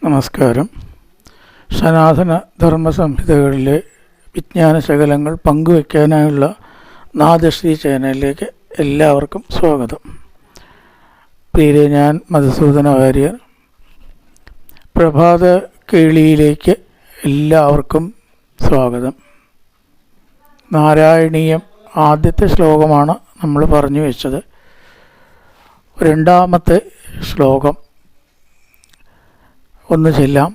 നമസ്കാരം. സനാതന ധർമ്മ സംഹിതകളിലെ വിജ്ഞാന ശകലങ്ങൾ പങ്കുവയ്ക്കാനായുള്ള നാദശ്രീ ചാനലിലേക്ക് എല്ലാവർക്കും സ്വാഗതം. പ്രിയരെ, ഞാൻ മധുസൂദന വാര്യർ. പ്രഭാത കേളിയിലേക്ക് എല്ലാവർക്കും സ്വാഗതം. നാരായണീയം ആദ്യത്തെ ശ്ലോകമാണ് നമ്മൾ പറഞ്ഞു വെച്ചത്. രണ്ടാമത്തെ ശ്ലോകം ഒന്ന് ചെല്ലാം.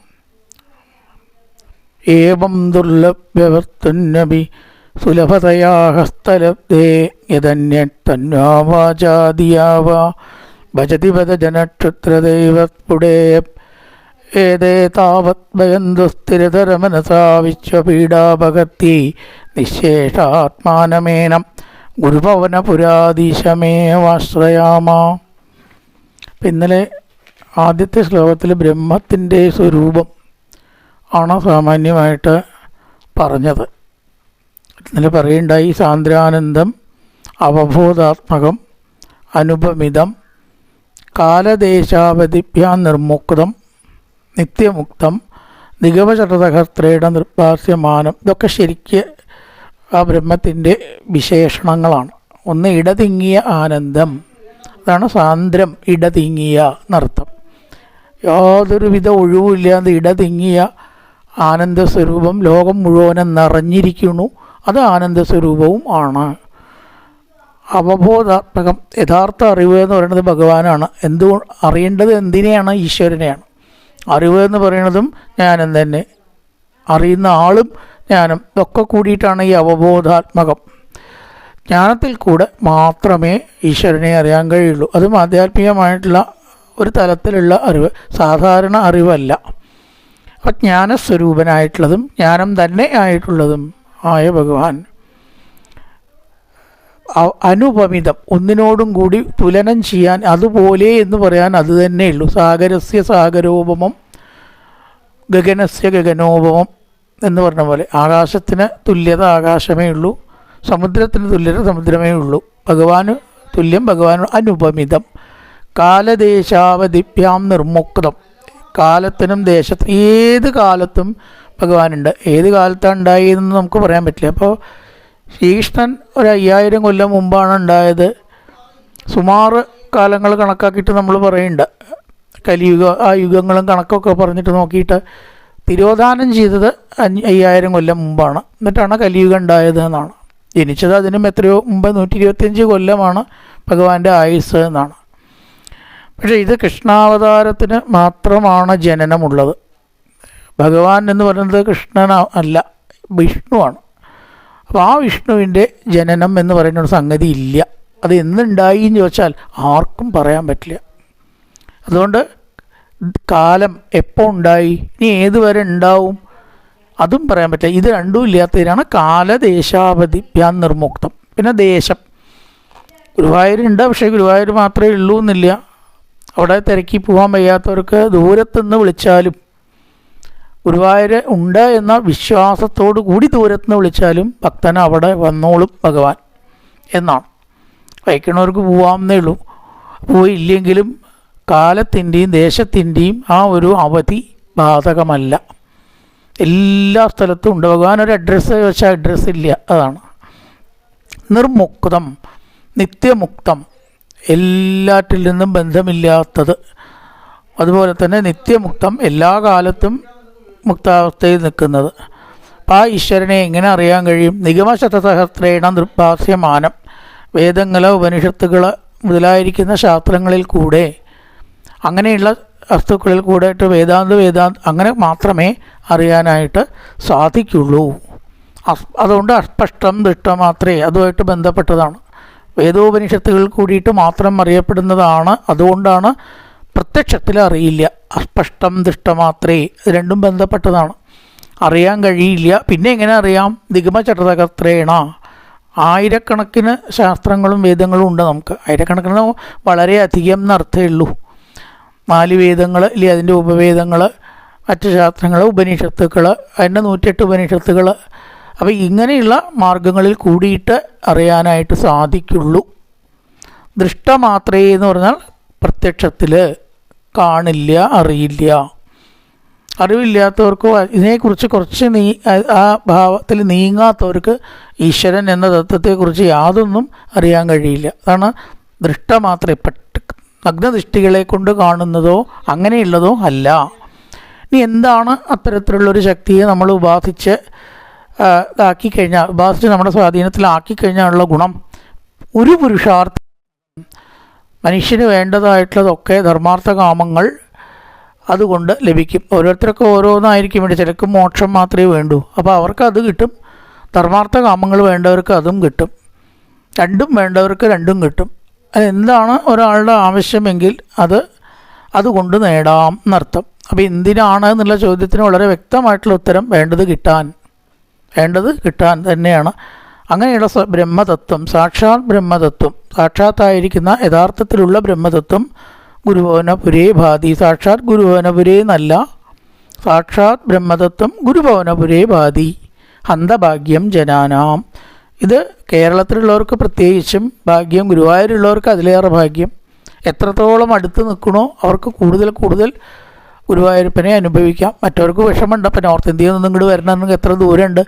ഏവം ദുർലഭ്യവർത്തുന്നബി സുലഭതയാ ഹസ്തലബ്ധേ യദന്യത്തന്വാചാദിയാവാ ഭജതി പദജനക്ഷുത്രദൈവത്പുടേ ഏതേ താവത് ഭയന്തു സ്ഥിരതരമനസാ വിശ്വപീഡാപകത്തി നിശേഷാത്മാനമേനം ഗുരുഭവനപുരാധീശമേവാശ്രയാമ. ഇന്നലെ ആദ്യത്തെ ശ്ലോകത്തിൽ ബ്രഹ്മത്തിൻ്റെ സ്വരൂപം ആണ് സാമാന്യമായിട്ട് പറഞ്ഞത്. ഇന്നലെ പറയുണ്ടായി സാന്ദ്രാനന്ദം, അവബോധാത്മകം, അനുപമിതം, കാലദേശാവധിഭ്യാം നിർമുക്തം, നിത്യമുക്തം, നിഗമചടതകർത്രേട നിർഭാസ്യമാനം. ഇതൊക്കെ ശരിക്ക് ആ ബ്രഹ്മത്തിൻ്റെ വിശേഷണങ്ങളാണ്. ഒന്ന് ഇടതിങ്ങിയ ആനന്ദം, അതാണ് സാന്ദ്രം, ഇടതിങ്ങിയ എന്നർത്ഥം. യാതൊരുവിധ ഒഴിവുമില്ലാതെ ഇടതിങ്ങിയ ആനന്ദസ്വരൂപം ലോകം മുഴുവനും നിറഞ്ഞിരിക്കുന്നു. അത് ആനന്ദസ്വരൂപവും ആണ്. അവബോധാത്മകം, യഥാർത്ഥ അറിവ് എന്ന് പറയുന്നത് ഭഗവാനാണ്. അറിയേണ്ടത് എന്തിനെയാണ്? ഈശ്വരനെയാണ്. അറിവ് എന്ന് പറയുന്നതും ജ്ഞാനം തന്നെ, അറിയുന്ന ആളും ജ്ഞാനം, ഇതൊക്കെ കൂടിയിട്ടാണ് ഈ അവബോധാത്മകം. ജ്ഞാനത്തിൽ കൂടെ മാത്രമേ ഈശ്വരനെ അറിയാൻ കഴിയുള്ളൂ. അതും ആധ്യാത്മികമായിട്ടുള്ള ഒരു തലത്തിലുള്ള അറിവ്, സാധാരണ അറിവല്ല. അപ്പം ജ്ഞാനസ്വരൂപനായിട്ടുള്ളതും ജ്ഞാനം തന്നെ ആയിട്ടുള്ളതും ആയ ഭഗവാൻ അനുപമിതം, ഒന്നിനോടും കൂടി തുലനം ചെയ്യാൻ, അതുപോലെ എന്ന് പറയാൻ അത് തന്നെയുള്ളൂ. സാഗരസ്യ സാഗരോപമം, ഗഗനസ്യ ഗഗനോപമം എന്ന് പറഞ്ഞ പോലെ ആകാശത്തിന് തുല്യത ആകാശമേ ഉള്ളൂ, സമുദ്രത്തിന് തുല്യത സമുദ്രമേ ഉള്ളൂ. ഭഗവാന് തുല്യം, ഭഗവാൻ അനുപമിതം. കാലദേശാവധിഭ്യാം നിർമുക്തം, കാലത്തിനും ദേശത്തിനും ഏത് കാലത്തും ഭഗവാനുണ്ട്. ഏത് കാലത്താണ് ഉണ്ടായതെന്ന് നമുക്ക് പറയാൻ പറ്റില്ല. അപ്പോൾ ശ്രീകൃഷ്ണൻ 5000 കൊല്ലം മുമ്പാണ് ഉണ്ടായത്. സുമാറ് കാലങ്ങൾ കണക്കാക്കിയിട്ട് നമ്മൾ പറയുന്നുണ്ട്. കലിയുഗ ആ യുഗങ്ങളും കണക്കൊക്കെ പറഞ്ഞിട്ട് നോക്കിയിട്ട് തിരോധാനം ചെയ്തത് 5000 കൊല്ലം മുമ്പാണ്. എന്നിട്ടാണ് കലിയുഗം ഉണ്ടായത് എന്നാണ്. ജനിച്ചത് അതിനും എത്രയോ മുമ്പ് 125 കൊല്ലമാണ് ഭഗവാന്റെ ആയുസ് എന്നാണ്. പക്ഷേ ഇത് കൃഷ്ണാവതാരത്തിന് മാത്രമാണ് ജനനമുള്ളത്. ഭഗവാൻ എന്ന് പറയുന്നത് കൃഷ്ണൻ അല്ല, വിഷ്ണുവാണ്. അപ്പോൾ ആ വിഷ്ണുവിൻ്റെ ജനനം എന്ന് പറയുന്ന ഒരു സംഗതി ഇല്ല. അത് എന്നുണ്ടായി എന്ന് ചോദിച്ചാൽ ആർക്കും പറയാൻ പറ്റില്ല. അതുകൊണ്ട് കാലം എപ്പോൾ ഉണ്ടായി, ഇനി ഏതുവരെ ഉണ്ടാവും, അതും പറയാൻ പറ്റില്ല. ഇത് രണ്ടും ഇല്ലാത്തതിനാണ് കാലദേശാവധിഭ്യാം നിർമുക്തം. പിന്നെ ദേശം, ഗുരുവായൂരുണ്ട്, പക്ഷേ ഗുരുവായൂർ മാത്രമേ ഉള്ളൂ എന്നില്ല. അവിടെ തിരക്കി പോകാൻ വയ്യാത്തവർക്ക് ദൂരത്തുനിന്ന് വിളിച്ചാലും, ഗുരുവായൂർ ഉണ്ട് എന്ന വിശ്വാസത്തോടു കൂടി ദൂരത്തുനിന്ന് വിളിച്ചാലും ഭക്തന് അവിടെ വന്നോളും ഭഗവാൻ എന്നാണ്. വയ്ക്കണവർക്ക് പോവാമെന്നേ ഉള്ളൂ. പോയില്ലെങ്കിലും കാലത്തിൻ്റെയും ദേശത്തിൻ്റെയും ആ ഒരു അവധി ബാധകമല്ല. എല്ലാ സ്ഥലത്തും ഉണ്ട് ഭഗവാൻ. ഒരു അഡ്രസ്സ് വെച്ചാൽ അഡ്രസ്സ് ഇല്ല. അതാണ് നിർമുക്തം, നിത്യമുക്തം, എല്ലാറ്റിൽ നിന്നും ബന്ധമില്ലാത്തത്. അതുപോലെ തന്നെ നിത്യമുക്തം, എല്ലാ കാലത്തും മുക്താവസ്ഥയിൽ നിൽക്കുന്നത്. അപ്പം ആ ഈശ്വരനെ എങ്ങനെ അറിയാൻ കഴിയും? നിഗമശതസഹസ്രേണ നിർഭാസ്യമാനം, വേദങ്ങൾ, ഉപനിഷത്തുകൾ മുതലായിരിക്കുന്ന ശാസ്ത്രങ്ങളിൽ കൂടെ, അങ്ങനെയുള്ള വസ്തുക്കളിൽ കൂടെ വേദാന്ത അങ്ങനെ മാത്രമേ അറിയാനായിട്ട് സാധിക്കുള്ളൂ. അതുകൊണ്ട് അസ്പഷ്ടം ദൃഷ്ടമാത്രേ, അതുമായിട്ട് ബന്ധപ്പെട്ടതാണ്. വേദോപനിഷത്തുകൾ കൂടിയിട്ട് മാത്രം അറിയപ്പെടുന്നതാണ്. അതുകൊണ്ടാണ് പ്രത്യക്ഷത്തിൽ അറിയില്ല. അസ്പഷ്ടം ദൃഷ്ടമാത്രേ, ഇത് രണ്ടും ബന്ധപ്പെട്ടതാണ്. അറിയാൻ കഴിയില്ല. പിന്നെ എങ്ങനെ അറിയാം? നിഗമചടതകർത്രേണ, ആയിരക്കണക്കിന് ശാസ്ത്രങ്ങളും വേദങ്ങളും ഉണ്ട് നമുക്ക്. ആയിരക്കണക്കിന് വളരെയധികം എന്നർത്ഥമേ ഉള്ളൂ. 4 വേദങ്ങൾ, ഇല്ലേ അതിൻ്റെ ഉപവേദങ്ങൾ, മറ്റ് ശാസ്ത്രങ്ങൾ, ഉപനിഷത്തുക്കൾ, അതിൻ്റെ 108 ഉപനിഷത്തുകൾ. അപ്പോൾ ഇങ്ങനെയുള്ള മാർഗങ്ങളിൽ കൂടിയിട്ട് അറിയാനായിട്ട് സാധിക്കുള്ളൂ. ദൃഷ്ടമാത്രേ എന്ന് പറഞ്ഞാൽ പ്രത്യക്ഷത്തിൽ കാണില്ല, അറിയില്ല. അറിവില്ലാത്തവർക്കോ ഇതിനെക്കുറിച്ച് കുറച്ച് ആ ഭാവത്തിൽ നീങ്ങാത്തവർക്ക് ഈശ്വരൻ എന്ന തത്വത്തെക്കുറിച്ച് യാതൊന്നും അറിയാൻ കഴിയില്ല. അതാണ് ദൃഷ്ടമാത്രം, നഗ്നദൃഷ്ടികളെ കൊണ്ട് കാണുന്നതോ അങ്ങനെയുള്ളതോ അല്ല. ഇനി എന്താണ് അത്തരത്തിലുള്ളൊരു ശക്തിയെ നമ്മൾ ഉപാസിച്ച് നമ്മുടെ സ്വാധീനത്തിലാക്കിക്കഴിഞ്ഞാലുള്ള ഗുണം? ഒരു പുരുഷാർത്ഥം, മനുഷ്യന് വേണ്ടതായിട്ടുള്ളതൊക്കെ ധർമാർത്ഥ കാമങ്ങൾ അതുകൊണ്ട് ലഭിക്കും. ഓരോരുത്തർക്ക് ഓരോന്നായിരിക്കും വേണ്ടി, ചിലർക്ക് മോക്ഷം മാത്രമേ വേണ്ടൂ, അപ്പോൾ അവർക്ക് അത് കിട്ടും. ധർമാർത്ഥ കാമങ്ങൾ വേണ്ടവർക്ക് അതും കിട്ടും. രണ്ടും വേണ്ടവർക്ക് രണ്ടും കിട്ടും. അതെന്താണ് ഒരാളുടെ ആവശ്യമെങ്കിൽ അതുകൊണ്ട് നേടാം എന്നർത്ഥം. അപ്പോൾ എന്തിനാണ് എന്നുള്ള ചോദ്യത്തിന് വളരെ വ്യക്തമായിട്ടുള്ള ഉത്തരം വേണ്ടത് കിട്ടാൻ തന്നെയാണ്. അങ്ങനെയുള്ള ബ്രഹ്മതത്വം, സാക്ഷാത് ബ്രഹ്മതത്വം, സാക്ഷാത്തായിരിക്കുന്ന യഥാർത്ഥത്തിലുള്ള ബ്രഹ്മതത്വം ഗുരുഭവനപുരേ ഭാതി. സാക്ഷാത് ഗുരുഭവനപുരേ എന്നല്ല, സാക്ഷാത് ബ്രഹ്മതത്വം ഗുരുഭവനപുരേ ഭാതി. ഹന്തഭാഗ്യം ജനാനാം. ഇത് കേരളത്തിലുള്ളവർക്ക് പ്രത്യേകിച്ചും ഭാഗ്യം, ഗുരുവായൂരുള്ളവർക്ക് അതിലേറെ ഭാഗ്യം. എത്രത്തോളം അടുത്ത് നിൽക്കണോ അവർക്ക് കൂടുതൽ ഗുരുവായൂരപ്പനെ അനുഭവിക്കാം. മറ്റവർക്ക് വിഷമമുണ്ട്. അപ്പം നോർത്ത് ഇന്ത്യയിൽ നിന്ന് ഇങ്ങോട്ട് വരണമെങ്കിൽ എത്ര ദൂരമുണ്ട്,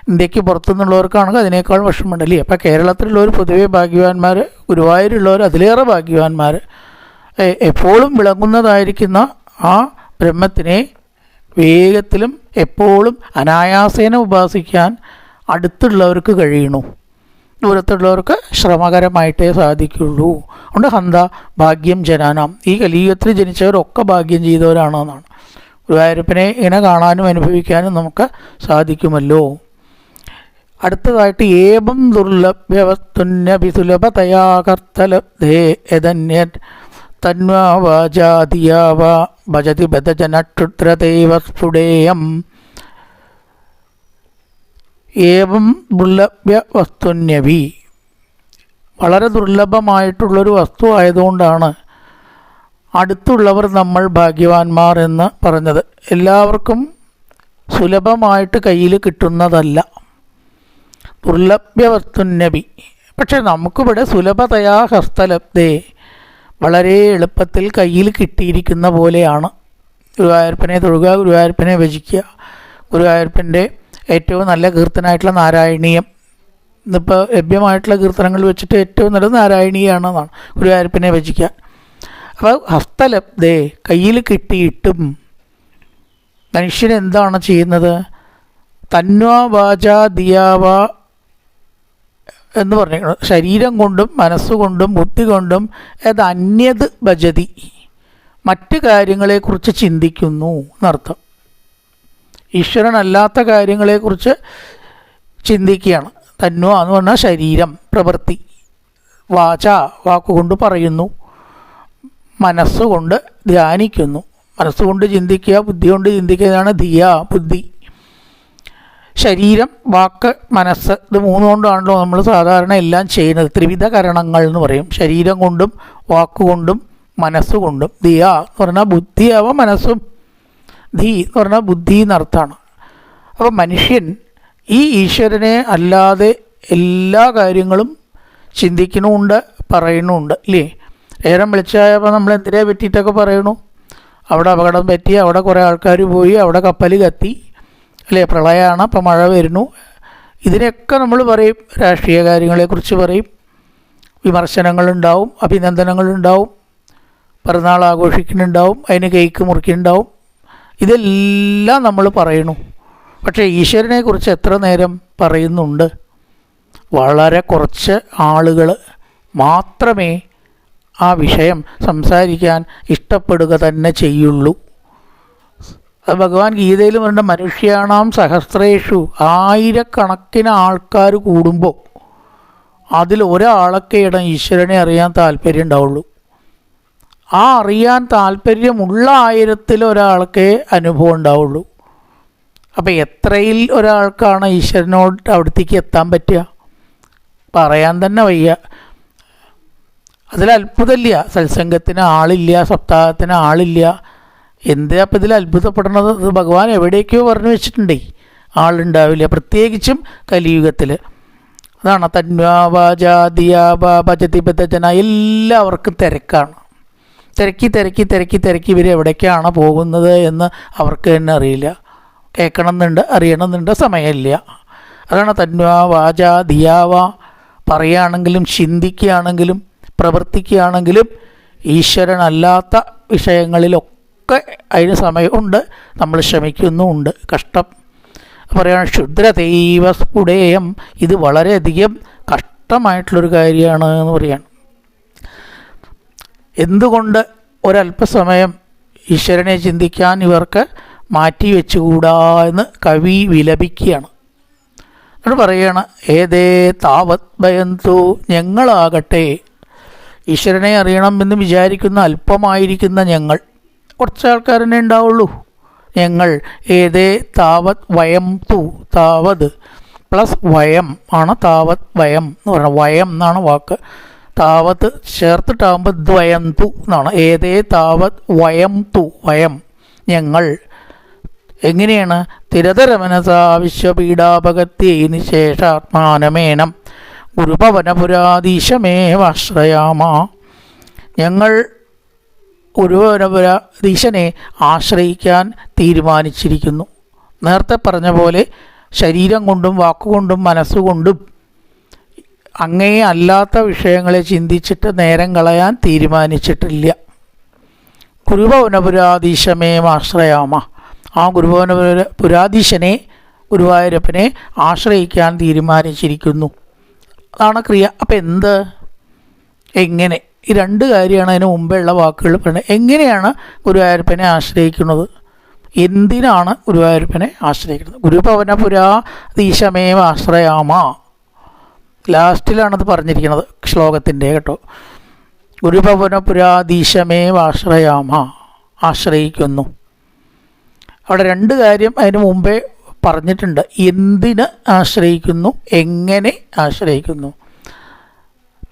ഇന്ത്യക്ക് പുറത്തുനിന്നുള്ളവർക്കാണെങ്കിൽ അതിനേക്കാൾ വിഷമമുണ്ടല്ലേ. അപ്പം കേരളത്തിലുള്ളവർ പൊതുവേ ഭാഗ്യവാന്മാർ, ഗുരുവായൂരുള്ളവർ അതിലേറെ ഭാഗ്യവാന്മാർ. എപ്പോഴും വിളങ്ങുന്നതായിരിക്കുന്ന ആ ബ്രഹ്മത്തിനെ വേഗത്തിലും എപ്പോഴും അനായാസേന ഉപാസിക്കാൻ അടുത്തുള്ളവർക്ക് കഴിയണു. ദൂരത്തുള്ളവർക്ക് ശ്രമകരമായിട്ടേ സാധിക്കുള്ളൂ. അതുകൊണ്ട് ഹന്ത ഭാഗ്യം ജനാനാം. ഈ കലിയുഗത്തിൽ ജനിച്ചവരൊക്കെ ഭാഗ്യം ചെയ്തവരാണെന്നാണ്. ഗുരുവായൂരപ്പനെ ഇങ്ങനെ കാണാനും അനുഭവിക്കാനും നമുക്ക് സാധിക്കുമല്ലോ. അടുത്തതായിട്ട് ഏവം ദുർലഭ്യവസ്തുന്യഭിസുലഭതയാ കർത്തലബ്ധേ യദന്യത് തന്വാ വാചാദിയാവ ഭജതി ബദജനക്ഷുദ്രതൈവ സ്ഫുടേയം. ഏവം ദുർലഭ്യ വസ്തുന്യഭി, വളരെ ദുർലഭമായിട്ടുള്ളൊരു വസ്തു ആയതുകൊണ്ടാണ് അടുത്തുള്ളവർ നമ്മൾ ഭാഗ്യവാന്മാർ എന്ന് പറഞ്ഞത്. എല്ലാവർക്കും സുലഭമായിട്ട് കയ്യിൽ കിട്ടുന്നതല്ല ദുർലഭ്യ വസ്തുന്യഭി. പക്ഷെ നമുക്കിവിടെ സുലഭതയാ ഹസ്തലബ്ധേ, വളരെ എളുപ്പത്തിൽ കയ്യിൽ കിട്ടിയിരിക്കുന്ന പോലെയാണ്. ഗുരുവായൂരപ്പനെ തൊഴുക, ഗുരുവായൂരപ്പനെ ഭജിക്കുക, ഗുരുവായൂരപ്പൻ്റെ ഏറ്റവും നല്ല കീർത്തനമായിട്ടുള്ള നാരായണീയം. ഇന്നിപ്പോൾ ലഭ്യമായിട്ടുള്ള കീർത്തനങ്ങൾ വെച്ചിട്ട് ഏറ്റവും നല്ലത് നാരായണീയാണെന്നാണ് ഗുരുവായൂരപ്പനെ ഭജിക്കാൻ. അപ്പോൾ ഹസ്തലബ്ധേ, കയ്യിൽ കിട്ടിയിട്ടും മനുഷ്യൻ എന്താണ് ചെയ്യുന്നത്? തന്വാ വാചാ ദിയാവ എന്ന് പറഞ്ഞു, ശരീരം കൊണ്ടും മനസ്സുകൊണ്ടും ബുദ്ധി കൊണ്ടും അത് അന്യത് ഭജതി, മറ്റ് കാര്യങ്ങളെക്കുറിച്ച് ചിന്തിക്കുന്നു എന്നർത്ഥം. ഈശ്വരനല്ലാത്ത കാര്യങ്ങളെക്കുറിച്ച് ചിന്തിക്കുകയാണ്. തന്വ എന്ന് പറഞ്ഞാൽ ശരീരം, പ്രവൃത്തി. വാച, വാക്കുകൊണ്ട് പറയുന്നു. മനസ്സുകൊണ്ട് ധ്യാനിക്കുന്നു. മനസ്സുകൊണ്ട് ചിന്തിക്കുക, ബുദ്ധി കൊണ്ട് ചിന്തിക്കുന്നതാണ് ധിയ, ബുദ്ധി. ശരീരം, വാക്ക്, മനസ്സ്, ഇത് മൂന്നുകൊണ്ടാണല്ലോ നമ്മൾ സാധാരണ എല്ലാം ചെയ്യുന്നത്. ത്രിവിധ കരണങ്ങൾ എന്ന് പറയും. ശരീരം കൊണ്ടും വാക്കുകൊണ്ടും മനസ്സുകൊണ്ടും. ധിയ എന്ന് പറഞ്ഞാൽ ബുദ്ധിയാവാം, മനസ്സും. ധി എന്ന് പറഞ്ഞാൽ ബുദ്ധി എന്നർത്ഥമാണ്. അപ്പോൾ മനുഷ്യൻ ഈ ഈശ്വരനെ അല്ലാതെ എല്ലാ കാര്യങ്ങളും ചിന്തിക്കണമുണ്ട്, പറയണമുണ്ട് അല്ലേ. നേരം വിളിച്ചായപ്പോൾ നമ്മൾ എന്തിനെ പറ്റിയിട്ടൊക്കെ പറയണു? അവിടെ അപകടം പറ്റി, അവിടെ കുറേ ആൾക്കാർ പോയി, അവിടെ കപ്പൽ കത്തി അല്ലേ, പ്രളയമാണ്, അപ്പം മഴ വരുന്നു. ഇതിനൊക്കെ നമ്മൾ പറയും. രാഷ്ട്രീയ കാര്യങ്ങളെക്കുറിച്ച് പറയും. വിമർശനങ്ങളുണ്ടാവും, അഭിനന്ദനങ്ങളുണ്ടാവും, പിറന്നാൾ ആഘോഷിക്കുന്നുണ്ടാവും, അതിന് കേക്ക് മുറിക്കുന്നുണ്ടാവും. ഇതെല്ലാം നമ്മൾ പറയണു. പക്ഷേ ഈശ്വരനെക്കുറിച്ച് എത്ര നേരം പറയുന്നുണ്ട്? വളരെ കുറച്ച് ആളുകൾ മാത്രമേ ആ വിഷയം സംസാരിക്കാൻ ഇഷ്ടപ്പെടുക തന്നെ ചെയ്യുള്ളൂ. അത് ഭഗവാൻ ഗീതയിൽ പറഞ്ഞ മനുഷ്യാണാം സഹസ്രേഷു, ആയിരക്കണക്കിന് ആൾക്കാർ കൂടുമ്പോൾ അതിൽ ഒരാളൊക്കെയാണ് ഈശ്വരനെ അറിയാൻ താല്പര്യം ഉണ്ടാവുള്ളൂ. ആ അറിയാൻ താല്പര്യമുള്ള 1000-ൽ ഒരാൾക്കേ അനുഭവം ഉണ്ടാവുള്ളൂ. അപ്പോൾ എത്രയിൽ ഒരാൾക്കാണ് ഈശ്വരനോട് അവിടത്തേക്ക് എത്താൻ പറ്റുക? പറയാൻ തന്നെ വയ്യ. അതിൽ അത്ഭുതമില്ല. സത്സംഗത്തിന് ആളില്ല, സപ്താഹത്തിന് ആളില്ല. എന്താ അപ്പം ഇതിൽ അത്ഭുതപ്പെടുന്നത്? ഇത് ഭഗവാൻ എവിടേക്കോ പറഞ്ഞു വെച്ചിട്ടുണ്ടേ ആളുണ്ടാവില്ല, പ്രത്യേകിച്ചും കലിയുഗത്തിൽ. അതാണ് തന്വാ വാചാ ദിയാ ഭജതി ബദജന. എല്ലാവർക്കും തിരക്കാണ്. തിരക്കി ഇവർ എവിടേക്കാണ് പോകുന്നത് എന്ന് അവർക്ക് തന്നെ അറിയില്ല. കേൾക്കണമെന്നുണ്ട്, അറിയണമെന്നുണ്ട്, സമയമില്ല. അതാണ് തന്വാ വാച ധിയാവ, പറയുകയാണെങ്കിലും ചിന്തിക്കുകയാണെങ്കിലും പ്രവർത്തിക്കുകയാണെങ്കിലും ഈശ്വരനല്ലാത്ത വിഷയങ്ങളിലൊക്കെ അതിന് സമയമുണ്ട്, നമ്മൾ ശ്രമിക്കുന്നുമുണ്ട്. കഷ്ടം പറയുകയാണ് ക്ഷുദ്രതൈവ സ്ഫുടേയം, ഇത് വളരെയധികം കഷ്ടമായിട്ടുള്ളൊരു കാര്യമാണ് എന്ന് പറയാണ്. എന്തുകൊണ്ട് ഒരല്പസമയം ഈശ്വരനെ ചിന്തിക്കാൻ ഇവർക്ക് മാറ്റി വെച്ചുകൂടാ എന്ന് കവി വിലപിക്കുകയാണ്. എന്നിട്ട് പറയുകയാണ് ഏതേ താവത് ഭയന്തു, ഞങ്ങളാകട്ടെ ഈശ്വരനെ അറിയണമെന്ന് വിചാരിക്കുന്ന അല്പമായിരിക്കുന്ന ഞങ്ങൾ, കുറച്ച് ആൾക്കാർ തന്നെ ഉണ്ടാവുള്ളൂ. ഞങ്ങൾ ഏതേ താവത് വയം തു, താവത് പ്ലസ് വയം ആണ് താവത് വയം എന്ന് പറയുന്നത്. വയം എന്നാണ് വാക്ക്, താവത്ത് ചേർത്തിട്ടാകുമ്പോൾ ദ്വയം തു എന്നാണ്. ഏതേ താവത് വയം തു, വയം ഞങ്ങൾ. എങ്ങനെയാണ്? തിരതരമനസാ വിശ്വപീഡാപകത്യേനി ശേഷാത്മാനമേനം ഗുരുഭവനപുരാധീശമേവാശ്രയാമ. ഞങ്ങൾ ഗുരുഭവനപുരാധീശനെ ആശ്രയിക്കാൻ തീരുമാനിച്ചിരിക്കുന്നു. നേരത്തെ പറഞ്ഞ പോലെ ശരീരം കൊണ്ടും വാക്കുകൊണ്ടും മനസ്സുകൊണ്ടും അങ്ങേ അല്ലാത്ത വിഷയങ്ങളെ ചിന്തിച്ചിട്ട് നേരം കളയാൻ തീരുമാനിച്ചിട്ടില്ല. ഗുരുഭവനപുരാധീശമേവാശ്രയാമ, ആ പുരാധീശനെ ഗുരുവായൂരപ്പനെ ആശ്രയിക്കാൻ തീരുമാനിച്ചിരിക്കുന്നു. അതാണ് ക്രിയ. അപ്പം എന്ത്, എങ്ങനെ, ഈ രണ്ട് കാര്യമാണ് അതിന് മുമ്പുള്ള വാക്കുകൾ പറയുന്നത്. എങ്ങനെയാണ് ഗുരുവായൂരപ്പനെ ആശ്രയിക്കുന്നത്, എന്തിനാണ് ഗുരുവായൂരപ്പനെ ആശ്രയിക്കുന്നത്? ഗുരുഭവനപുരാധീശമേവ ആശ്രയാമ, ലാസ്റ്റിലാണത് പറഞ്ഞിരിക്കുന്നത് ശ്ലോകത്തിൻ്റെ കേട്ടോ. ഗുരുഭവനപുരാധീശമേവ ആശ്രയാമ, ആശ്രയിക്കുന്നു. അവിടെ രണ്ട് കാര്യം അതിന് മുമ്പേ പറഞ്ഞിട്ടുണ്ട്. എന്തിന് ആശ്രയിക്കുന്നു, എങ്ങനെ ആശ്രയിക്കുന്നു.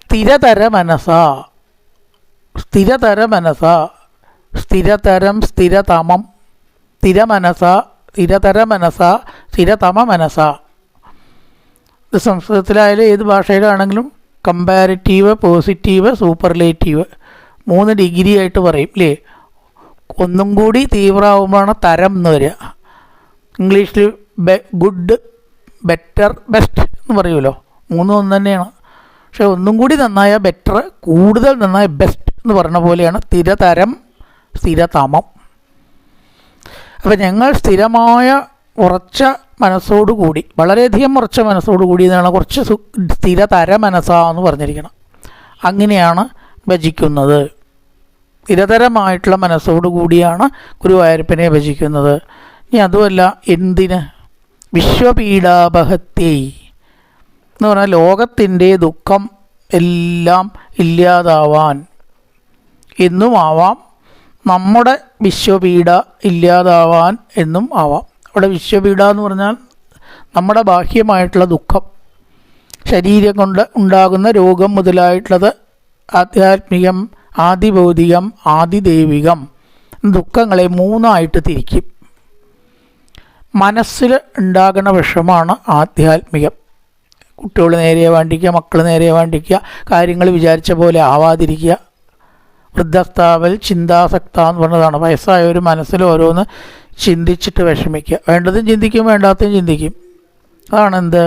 സ്ഥിരതര മനസാ, സ്ഥിരതരം സ്ഥിരതമം, സ്ഥിരതര മനസാ സ്ഥിരതമ മനസാ. ഇത് സംസ്കൃതത്തിലായാലും ഏത് ഭാഷയിലാണെങ്കിലും കമ്പാരിറ്റീവ്, പോസിറ്റീവ്, സൂപ്പർലേറ്റീവ് 3 ഡിഗ്രി ആയിട്ട് പറയും അല്ലേ. ഒന്നും കൂടി തീവ്രമാകുമ്പോഴാണ് തരം എന്ന് വരിക. ഇംഗ്ലീഷിൽ ഗുഡ്, ബെറ്റർ, ബെസ്റ്റ് എന്ന് പറയുമല്ലോ, 3 ഒന്ന് തന്നെയാണ്. പക്ഷെ ഒന്നും കൂടി നന്നായ ബെറ്റർ, കൂടുതൽ നന്നായ ബെസ്റ്റ് എന്ന് പറഞ്ഞ പോലെയാണ് സ്ഥിരതരം സ്ഥിരതമം. അപ്പം ഞങ്ങൾ സ്ഥിരമായ ഉറച്ച മനസ്സോടുകൂടി, വളരെയധികം ഉറച്ച മനസ്സോടുകൂടി എന്നാണ് കുറച്ച് സ്ഥിരതര മനസ്സാന്ന് പറഞ്ഞിരിക്കണം. അങ്ങനെയാണ് ഭജിക്കുന്നത്. സ്ഥിരതരമായിട്ടുള്ള മനസ്സോടുകൂടിയാണ് ഗുരുവായൂരപ്പനെ ഭജിക്കുന്നത്. ഇനി അതുമല്ല, എന്തിന്? വിശ്വപീഡാപഹത്യൈ എന്ന് പറഞ്ഞാൽ ലോകത്തിൻ്റെ ദുഃഖം എല്ലാം ഇല്ലാതാവാൻ എന്നും ആവാം, നമ്മുടെ വിശ്വപീഡ ഇല്ലാതാവാൻ എന്നും ആവാം. അവിടെ വിശ്വപീഡ എന്ന് പറഞ്ഞാൽ നമ്മുടെ ബാഹ്യമായിട്ടുള്ള ദുഃഖം, ശരീരം കൊണ്ട് ഉണ്ടാകുന്ന രോഗം മുതലായിട്ടുള്ളത് ആധ്യാത്മികം, ആദിഭൗതികം, ആദിദൈവികം ദുഃഖങ്ങളെ 3 തിരിക്കും. മനസ്സിൽ ഉണ്ടാകുന്ന വിഷമാണ് ആധ്യാത്മികം. കുട്ടികൾ നേരെ വേണ്ടിക്കുക, മക്കൾ നേരെ വേണ്ടിക്കുക, കാര്യങ്ങൾ വിചാരിച്ച പോലെ ആവാതിരിക്കുക. വൃദ്ധസ്ഥാവൽ ചിന്താസക്ത എന്ന് പറഞ്ഞതാണ്. വയസ്സായ ഒരു മനസ്സിൽ ഓരോന്ന് ചിന്തിച്ചിട്ട് വിഷമിക്കുക. വേണ്ടതും ചിന്തിക്കും, വേണ്ടാത്തതും ചിന്തിക്കും. അതാണ് എന്ത്,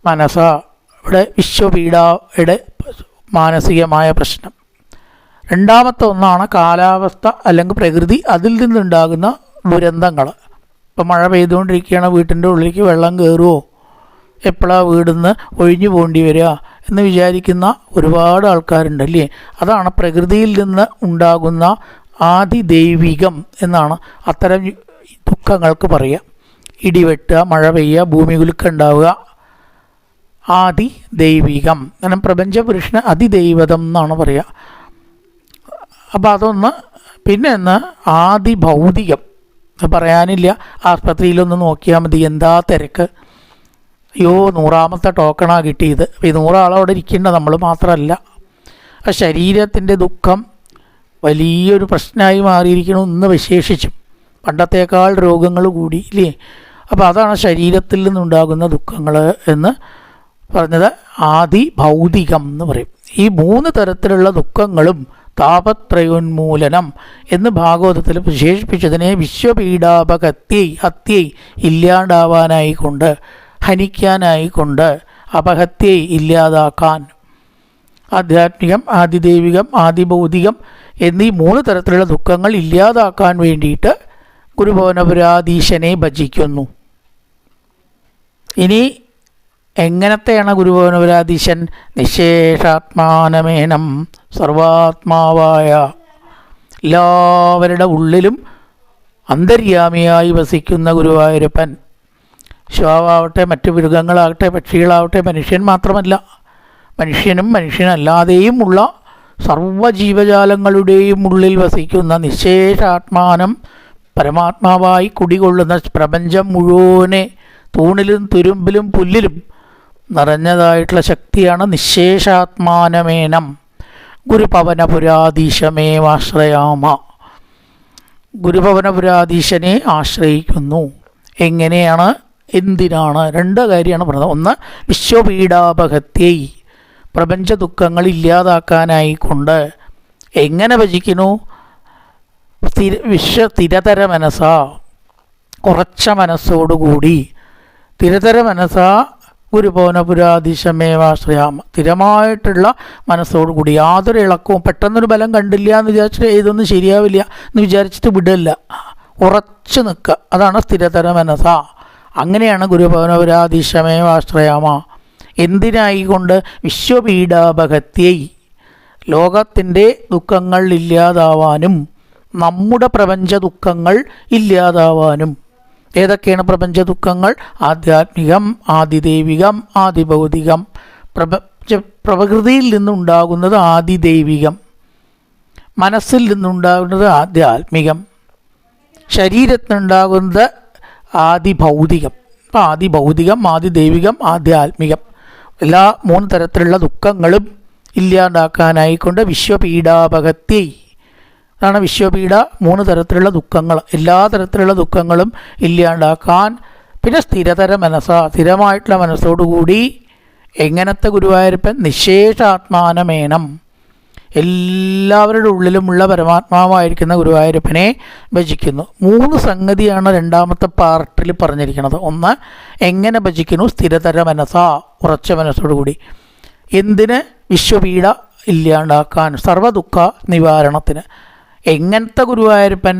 മനസ്സാ. ഇവിടെ വിശ്വപീഡയുടെ മാനസികമായ പ്രശ്നം. രണ്ടാമത്തെ ഒന്നാണ് കാലാവസ്ഥ അല്ലെങ്കിൽ പ്രകൃതി, അതിൽ നിന്നുണ്ടാകുന്ന ദുരന്തങ്ങൾ. ഇപ്പം മഴ പെയ്തുകൊണ്ടിരിക്കുകയാണ്, വീട്ടിൻ്റെ ഉള്ളിലേക്ക് വെള്ളം കയറുമോ, എപ്പോഴാണ് വീടിന്ന് ഒഴിഞ്ഞു പോകേണ്ടി വരിക എന്ന് വിചാരിക്കുന്ന ഒരുപാട് ആൾക്കാരുണ്ടല്ലേ. അതാണ് പ്രകൃതിയിൽ നിന്ന് ഉണ്ടാകുന്ന ആദിദൈവികം എന്നാണ് അത്തരം ദുഃഖങ്ങൾക്ക് പറയുക. ഇടിവെട്ടുക, മഴ പെയ്യുക, ഭൂമി കുലുക്കം ഉണ്ടാവുക, ആദിദൈവികം. കാരണം പ്രപഞ്ചപുരുഷന് അതിദൈവതം എന്നാണ് പറയുക. അപ്പോൾ അതൊന്ന്. പിന്നെ ഒന്ന് ആദിഭൗതികം, പറയാനില്ല. ആസ്പത്രിയിലൊന്ന് നോക്കിയാൽ മതി, എന്താ തിരക്ക്. അയ്യോ, 100ാമത്തെ ടോക്കണാണ് കിട്ടിയത്. അപ്പോൾ ഈ 100 ആളവിടെ ഇരിക്കേണ്ട, നമ്മൾ മാത്രമല്ല. ആ ശരീരത്തിൻ്റെ ദുഃഖം വലിയൊരു പ്രശ്നമായി മാറിയിരിക്കണം ഇന്ന് വിശേഷിച്ചും. പണ്ടത്തേക്കാൾ രോഗങ്ങൾ കൂടി ഇല്ലേ. അപ്പോൾ അതാണ് ശരീരത്തിൽ നിന്നുണ്ടാകുന്ന ദുഃഖങ്ങൾ എന്ന് പറഞ്ഞത് ആദിഭൗതികം എന്ന് പറയും. ഈ 3 തരത്തിലുള്ള ദുഃഖങ്ങളും താപത്രയോന്മൂലനം എന്ന് ഭാഗവതത്തിൽ വിശേഷിപ്പിച്ചതിനെ വിശ്വപീഡാപകത്യൈ ഹത്യൈ ഇല്ലാണ്ടാവാനായിക്കൊണ്ട്, ഹനിക്കാനായിക്കൊണ്ട്, അപഹത്യൈ ഇല്ലാതാക്കാൻ, ആധ്യാത്മികം, ആദിദൈവികം, ആദിഭൗതികം എന്നീ 3 തരത്തിലുള്ള ദുഃഖങ്ങൾ ഇല്ലാതാക്കാൻ വേണ്ടിയിട്ട് ഗുരുഭവനപുരാധീശനെ ഭജിക്കുന്നു. ഇനി എങ്ങനത്തെയാണ് ഗുരുഭവനപുരാധീശൻ? നിശേഷാത്മാനമേനം സർവാത്മാവായ, എല്ലാവരുടെ ഉള്ളിലും അന്തര്യാമിയായി വസിക്കുന്ന ഗുരുവായൂരപ്പൻ. ശ്വാവാവട്ടെ, മറ്റു മൃഗങ്ങളാകട്ടെ, പക്ഷികളാവട്ടെ, മനുഷ്യൻ മാത്രമല്ല, മനുഷ്യനും മനുഷ്യനല്ലാതെയും ഉള്ള സർവ്വജീവജാലങ്ങളുടെയും ഉള്ളിൽ വസിക്കുന്ന നിശേഷാത്മാനം പരമാത്മാവായി കുടികൊള്ളുന്ന പ്രപഞ്ചം മുഴുവനെ തൂണിലും തുരുമ്പിലും പുല്ലിലും നിറഞ്ഞതായിട്ടുള്ള ശക്തിയാണ് നിശേഷാത്മാനമേനം. ഗുരുഭവനപുരാധീശമേവാശ്രയാമ, ഗുരുഭവനപുരാധീശനെ ആശ്രയിക്കുന്നു. എങ്ങനെയാണ്, എന്തിനാണ്? 2 കാര്യമാണ് പറഞ്ഞത്. ഒന്ന്, വിശ്വപീഡാപഹത്യൈ, പ്രപഞ്ച ദുഃഖങ്ങൾ ഇല്ലാതാക്കാനായിക്കൊണ്ട്. എങ്ങനെ ഭജിക്കുന്നു? സ്ഥിരതര മനസ്സ, ഉറച്ച മനസ്സോടുകൂടി. സ്ഥിരതര മനസ്സ ഗുരുഭവനപുരാധീശമേവാശ്രയാമ, സ്ഥിരമായിട്ടുള്ള മനസ്സോടുകൂടി. യാതൊരു ഇളക്കവും, പെട്ടെന്നൊരു ബലം കണ്ടില്ല എന്ന് വിചാരിച്ചിട്ട് ഇതൊന്നും ശരിയാവില്ല എന്ന് വിചാരിച്ചിട്ട് വിടില്ല, ഉറച്ചു നിൽക്കുക. അതാണ് സ്ഥിരതര മനസ്സ. അങ്ങനെയാണ് ഗുരുഭവനപുരാധീശമേവാശ്രയാമ. എന്തിനായിക്കൊണ്ട്? വിശ്വപീഡാപഹത്യൈ, ലോകത്തിൻ്റെ ദുഃഖങ്ങൾ ഇല്ലാതാവാനും നമ്മുടെ പ്രപഞ്ച ദുഃഖങ്ങൾ ഇല്ലാതാവാനും. ഏതൊക്കെയാണ് പ്രപഞ്ച ദുഃഖങ്ങൾ? ആധ്യാത്മികം, ആദിദൈവികം, ആദിഭൗതികം. പ്രകൃതിയിൽ നിന്നുണ്ടാകുന്നത് ആദിദൈവികം, മനസ്സിൽ നിന്നുണ്ടാകുന്നത് ആധ്യാത്മികം, ശരീരത്തിനുണ്ടാകുന്നത് ആദിഭൗതികം. അപ്പോൾ ആദിഭൗതികം, ആദിദൈവികം, ആധ്യാത്മികം, എല്ലാ 3 തരത്തിലുള്ള ദുഃഖങ്ങളും ഇല്ലാണ്ടാക്കാനായിക്കൊണ്ട് വിശ്വപീഡാപഹത്യൈ. അതാണ് വിശ്വപീഡ. 3 തരത്തിലുള്ള ദുഃഖങ്ങൾ, എല്ലാ തരത്തിലുള്ള ദുഃഖങ്ങളും ഇല്ലാണ്ടാക്കാൻ. പിന്നെ സ്ഥിരതര മനസ്സ, സ്ഥിരമായിട്ടുള്ള മനസ്സോടുകൂടി. എങ്ങനത്തെ ഗുരുവായൂരപ്പൻ? നിശേഷാത്മാനമേനം, എല്ലാവരുടെ ഉള്ളിലുമുള്ള പരമാത്മാവായിരിക്കുന്ന ഗുരുവായൂരപ്പനെ ഭജിക്കുന്നു. 3 സംഗതിയാണ് 2ാമത്തെ പാർട്ടിൽ പറഞ്ഞിരിക്കുന്നത്. ഒന്ന്, എങ്ങനെ ഭജിക്കുന്നു? സ്ഥിരതര മനസ്സ, ഉറച്ച മനസ്സോടുകൂടി. എന്തിന്? വിശ്വപീഡ ഇല്ലാണ്ടാക്കാൻ, സർവ്വദുഃഖ നിവാരണത്തിന്. എങ്ങനത്തെ ഗുരുവായൂരപ്പൻ?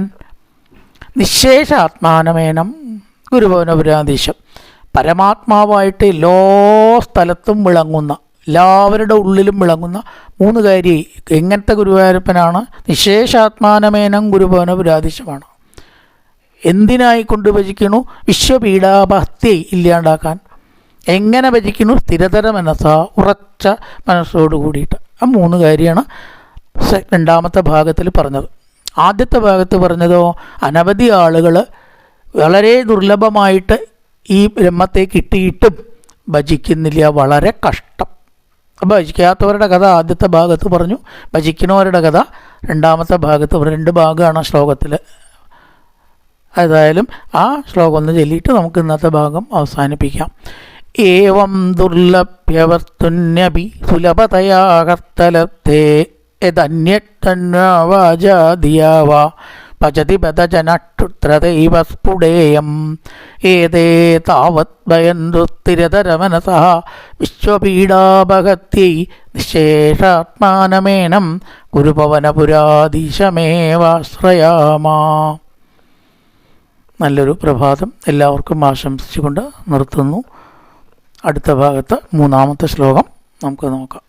നിശേഷാത്മാനമേനം ഗുരുഭവനപുരാധീശം, പരമാത്മാവായിട്ട് എല്ലാ സ്ഥലത്തും വിളങ്ങുന്ന, എല്ലാവരുടെ ഉള്ളിലും വിളങ്ങുന്ന 3 കാര്യം. എങ്ങനത്തെ ഗുരുവായൂരപ്പനാണ്? നിശേഷാത്മാനമേനം ഗുരുഭവനപുരാധീശമാണ്. എന്തിനായിക്കൊണ്ട് ഭജിക്കുന്നു? വിശ്വപീഡാപഹത്യൈ ഇല്ലാണ്ടാക്കാൻ. എങ്ങനെ ഭജിക്കുന്നു? സ്ഥിരതര മനസ്സ, ഉറച്ച മനസ്സോട് കൂടിയിട്ട്. ആ 3 കാര്യമാണ് 2ാമത്തെ ഭാഗത്തിൽ പറഞ്ഞത്. ആദ്യത്തെ ഭാഗത്ത് പറഞ്ഞതോ, അനവധി ആളുകൾ വളരെ ദുർലഭമായിട്ട് ഈ ബ്രഹ്മത്തെ കിട്ടിയിട്ടും ഭജിക്കുന്നില്ല, വളരെ കഷ്ടം. ഭജിക്കാത്തവരുടെ കഥ ആദ്യത്തെ ഭാഗത്ത് പറഞ്ഞു, ഭജിക്കുന്നവരുടെ കഥ 2ാമത്തെ ഭാഗത്ത്. 2 ഭാഗമാണ് ശ്ലോകത്തിൽ. ഏതായാലും ആ ശ്ലോകം ഒന്ന് ചൊല്ലിയിട്ട് നമുക്ക് ഇന്നത്തെ ഭാഗം അവസാനിപ്പിക്കാം. ഏവം ദുർലഭ്യവർത്തുന്യപി സുലഭതയാ കർത്തലബ്ധേ യദന്യത്തന്വാചാദിയാവാ പചതി പദജനക്ഷുത്രദൈവ സ്ഫുടേയം ഏതേ താവത് ഭയന്തു സ്ഥിരതരമനസഃ വിശ്വപീഡാപഹത്യൈ നിശേഷാത്മാനമേനം ഗുരുഭവനപുരാധീശമേവാശ്രയാമ. നല്ലൊരു പ്രഭാതം എല്ലാവർക്കും ആശംസിച്ചുകൊണ്ട് നിർത്തുന്നു. അടുത്ത ഭാഗത്ത് 3ാമത്തെ ശ്ലോകം നമുക്ക് നോക്കാം.